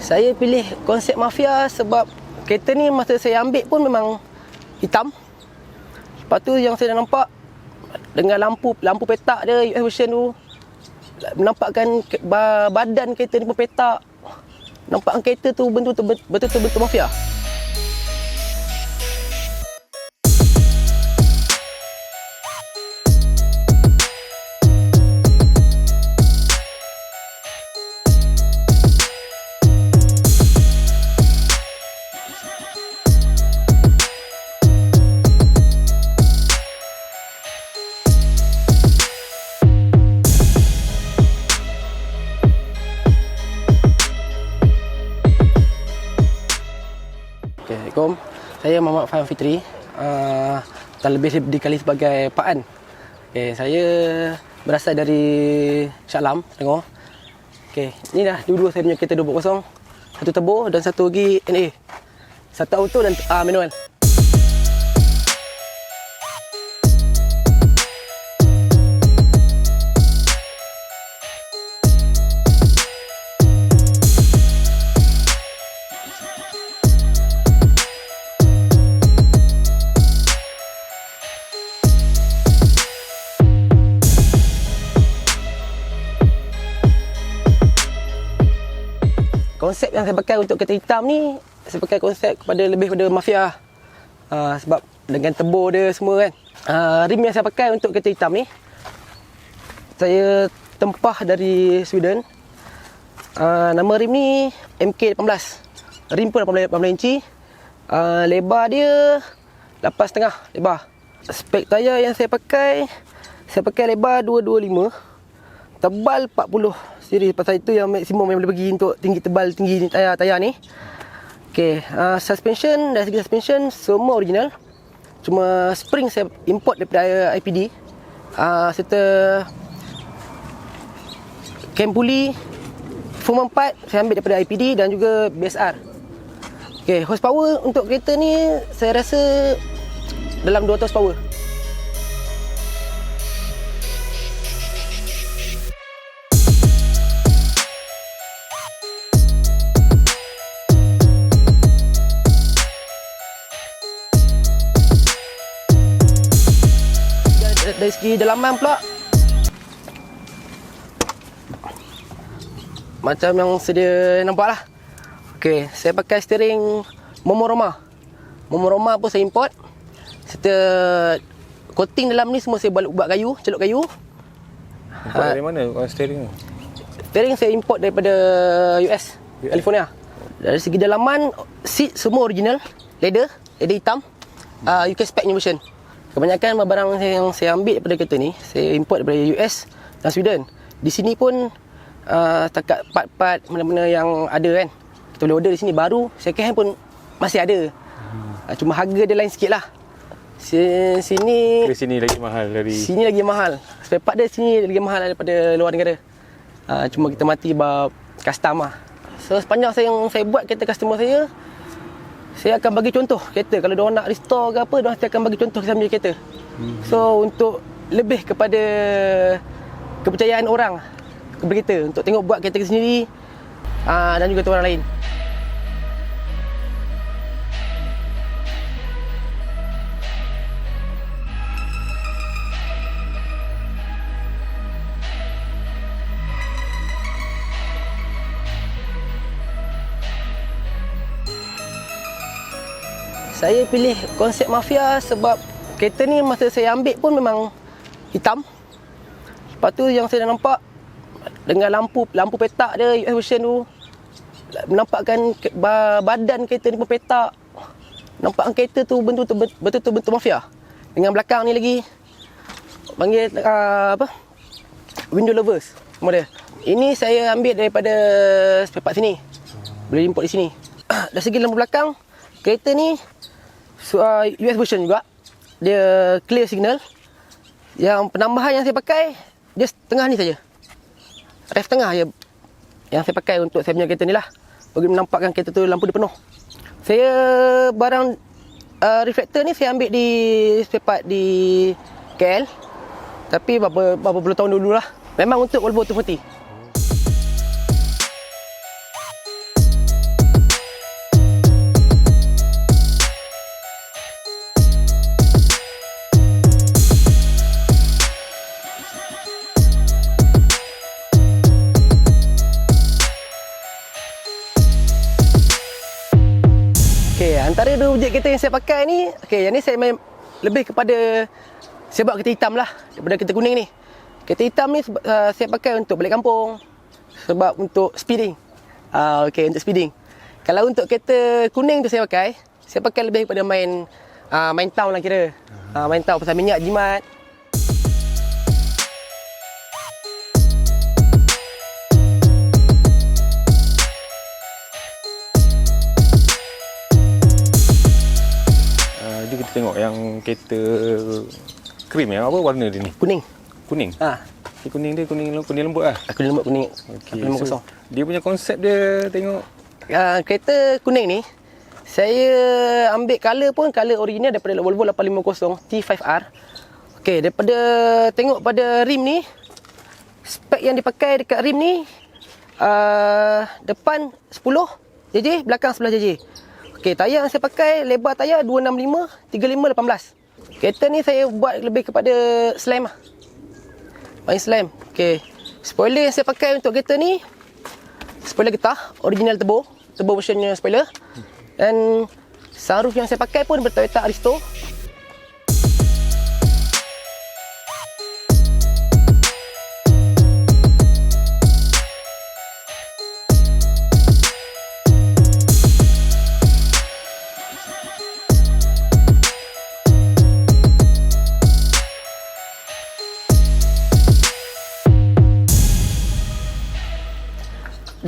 Saya pilih konsep Mafia sebab kereta ni masa saya ambil pun memang hitam. Lepas tu yang saya nampak dengan lampu petak dia US version tu, menampakkan badan kereta ni pun petak. Nampakkan kereta tu betul-betul bentuk Mafia. Assalamualaikum. Saya Muhammad Faham Fitri. Terlebih dikenali sebagai Pak An. Saya berasal dari Shah Alam, Selangor. Ni dah dua-dua saya punya kereta 240. Satu turbo dan satu lagi NA. Satu auto dan manual. Konsep yang saya pakai untuk kereta hitam ni, saya pakai konsep lebih pada Mafia. Sebab dengan turbo dia semua kan. Rim yang saya pakai untuk kereta hitam ni, saya tempah dari Sweden. Nama rim ni MK18. Rim pun 18 inci. Lebar dia 8,5 lebar. Spek tayar yang saya pakai lebar 225. Tebal 40 siri. Pasal itu yang maksimum yang boleh pergi untuk tebal tinggi tayar ni. Suspension, dari segi suspension semua original. Cuma spring saya import daripada IPD. Serta cam pulley Form 4 saya ambil daripada IPD dan juga BSR. Horsepower untuk kereta ni saya rasa dalam 200 power. Dari segi dalaman pula, macam yang sedia nampak lah. Saya pakai steering Momoroma. Momoroma pun saya import. Serta coating dalam ni semua saya buat kayu, celup kayu. Import dari mana steering tu? Steering saya import daripada US, California. Dari segi dalaman, seat semua original, leather hitam, UK spec new version. Kebanyakan barang yang saya ambil daripada kereta ni, saya import daripada US dan Sweden. Di sini pun setakat part-part mana-mana yang ada kan, kita boleh order di sini. Baru second hand pun masih ada. Cuma harga dia lain sikit lah. Sini lagi mahal dari sini lagi mahal. Spare part dia sini lagi mahal daripada luar negara. Cuma kita mati bab custom lah. So sepanjang yang saya buat kereta customer saya akan bagi contoh kereta. Kalau diorang nak restore ke apa, diorang akan bagi contoh saya punya kereta. So untuk lebih kepada kepercayaan orang kepada kita, untuk tengok buat kereta sendiri dan juga orang lain. Saya pilih konsep Mafia sebab kereta ni masa saya ambil pun memang hitam. Lepas tu yang saya nampak dengan lampu petak dia US version tu, menampakkan badan kereta ni pun petak. Nampakkan kereta tu betul-betul bentuk Mafia. Dengan belakang ni lagi panggil window lovers semua dia. Ini saya ambil daripada spare part sini. Boleh import di sini. Dari segi lampu belakang, kereta ni US version juga. Dia clear signal. Yang penambahan yang saya pakai, dia setengah ni saja. Ref tengah je yang saya pakai untuk saya punya kereta ni lah, bagi menampakkan kereta tu lampu dia penuh. Saya barang reflektor ni saya ambil di spare part di KL. Tapi berapa puluh tahun dulu lah. Memang untuk Volvo 240. Antara dua wujud kereta yang saya pakai ni, okey, yang ni saya main lebih kepada saya buat kereta hitam lah daripada kereta kuning ni. Kereta hitam ni saya pakai untuk balik kampung, sebab untuk speeding. Okey, untuk speeding. Kalau untuk kereta kuning tu saya pakai lebih kepada main town lah kira. Main town pasal minyak jimat. Jadi kita tengok yang kereta krim yang apa warna dia ni? Kuning. Kuning? Dia kuning lembut lah? Kuning lembut, kuning. Okay. 550. So, dia punya konsep dia tengok? Kereta kuning ni, saya ambil colour pun colour original daripada Volvo 850 T5R. Okey, daripada tengok pada rim ni, spek yang dipakai dekat rim ni, depan 10 JJ, belakang 11 JJ. Okey, tayar yang saya pakai, lebar tayar 265, 35, 18. Kereta ni saya buat lebih kepada slam lah. Main slam. Okey, spoiler yang saya pakai untuk kereta ni, spoiler getah, original turbo versionnya spoiler. Dan sunroof yang saya pakai pun Toyota Aristo.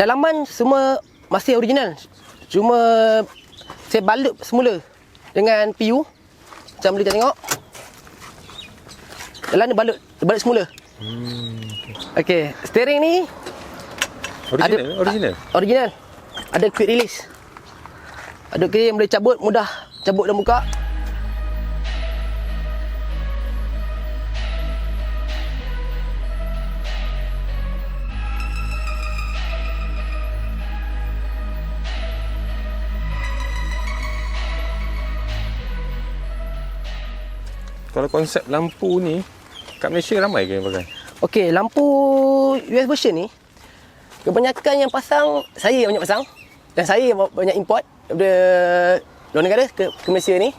Dalaman semua masih original. Cuma saya balut semula dengan PU. Macam boleh tengok. Dalam ni balut semula. Okey, steering ni original. Ada quick release. Ada gear yang boleh cabut, mudah cabut dan buka. Kalau konsep lampu ni kat Malaysia ramai ke yang pakai? Okey, lampu US version ni kebanyakan yang pasang, saya banyak pasang dan saya banyak import daripada luar negara ke Malaysia ni,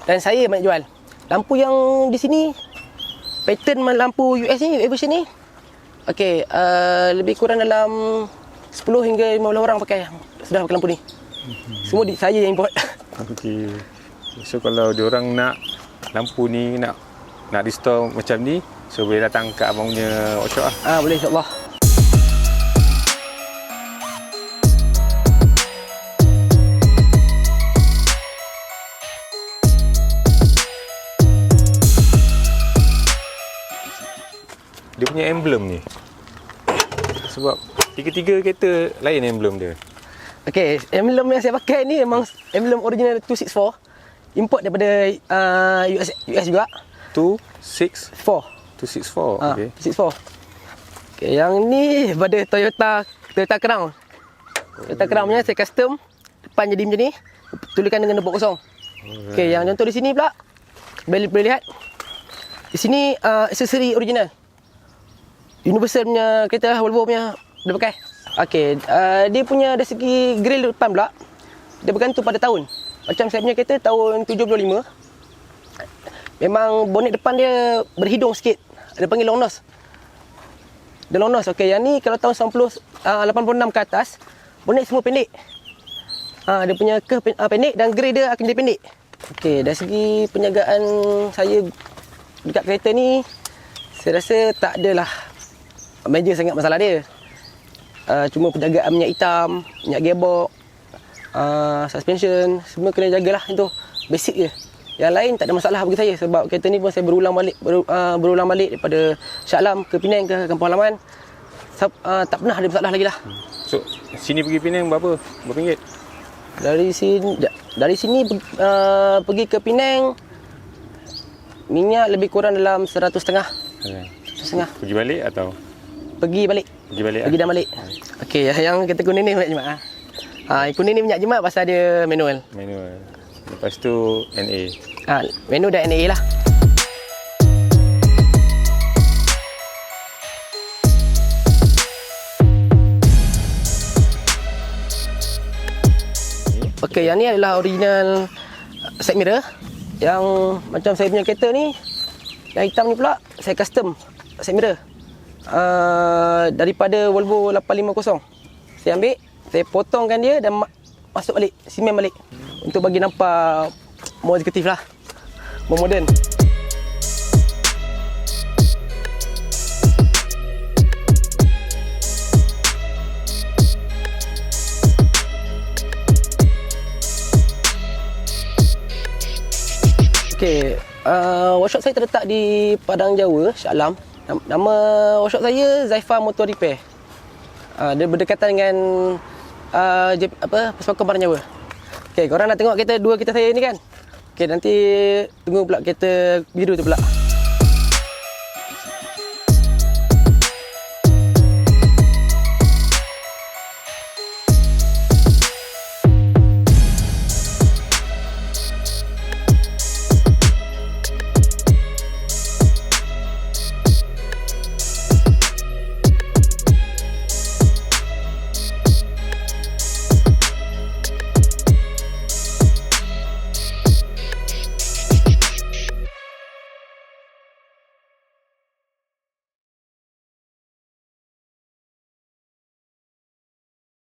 dan saya banyak jual. Lampu yang di sini pattern lampu US ni, US version ni, okey, lebih kurang dalam 10 hingga 15 orang sudah pakai lampu ni. Semua saya yang import. Okey. So kalau diorang nak lampu ni nak restore macam ni, so boleh datang ke abang punya workshop lah. Boleh, insyaAllah. Dia punya emblem ni, sebab tiga-tiga kereta lain emblem dia. Okey, emblem yang saya pakai ni memang emblem original 264. Import daripada US juga. 264. Okey. 264. Okey, yang ni pada Toyota Crown. Toyota Crown punya saya custom. Depan jadi macam ni. Tuliskan dengan 20. Okey, yang contoh di sini pula. Boleh lihat. Di sini aksesori original. Universal punya kereta Volvo punya dia pakai. Okey, dia punya dari segi grill depan pula. Dia bergantung pada tahun. Macam saya punya kereta tahun 75. Memang bonet depan dia berhidung sikit. Dia panggil long nose. Dia long nose. Okey, yang ni kalau tahun 86 ke atas, bonet semua pendek. Dia punya curve pendek dan grey dia akan jadi pendek. Okey, dari segi penjagaan saya dekat kereta ni, saya rasa tak adalah major sangat masalah dia. Cuma penjagaan minyak hitam, minyak gearbox, suspension, semua kena jagalah, itu basic je. Yang lain tak ada masalah bagi saya, sebab kereta ni pun saya berulang balik daripada Shah Alam ke Penang ke kampung halaman. Tak pernah ada masalah lagi lah. So sini pergi Penang berapa ringgit? Dari sini pergi ke Penang, minyak lebih kurang dalam 100.5. 100.5. Pergi balik atau? Pergi balik dan balik. Okey, yang kereta kuning ni minyak jimat. Yang kuning ni minyak jimat pasal dia manual. Lepas tu NA. Manual dan NA lah. Okey, yang ni adalah original side mirror. Yang macam saya punya kereta ni, yang hitam ni pula saya custom side mirror. Daripada Volvo 850. Saya ambil, saya potongkan dia dan masuk balik, simen balik untuk bagi nampak more eksekutif lah, more modern. Okey, workshop saya terletak di Padang Jawa, Shah Alam. Nama workshop saya Zaifa Motor Repair. Dia berdekatan dengan Puspakom Padang Jawa. Okey, korang nak tengok kereta saya ni kan? Okey, nanti tunggu pula kereta biru tu pula.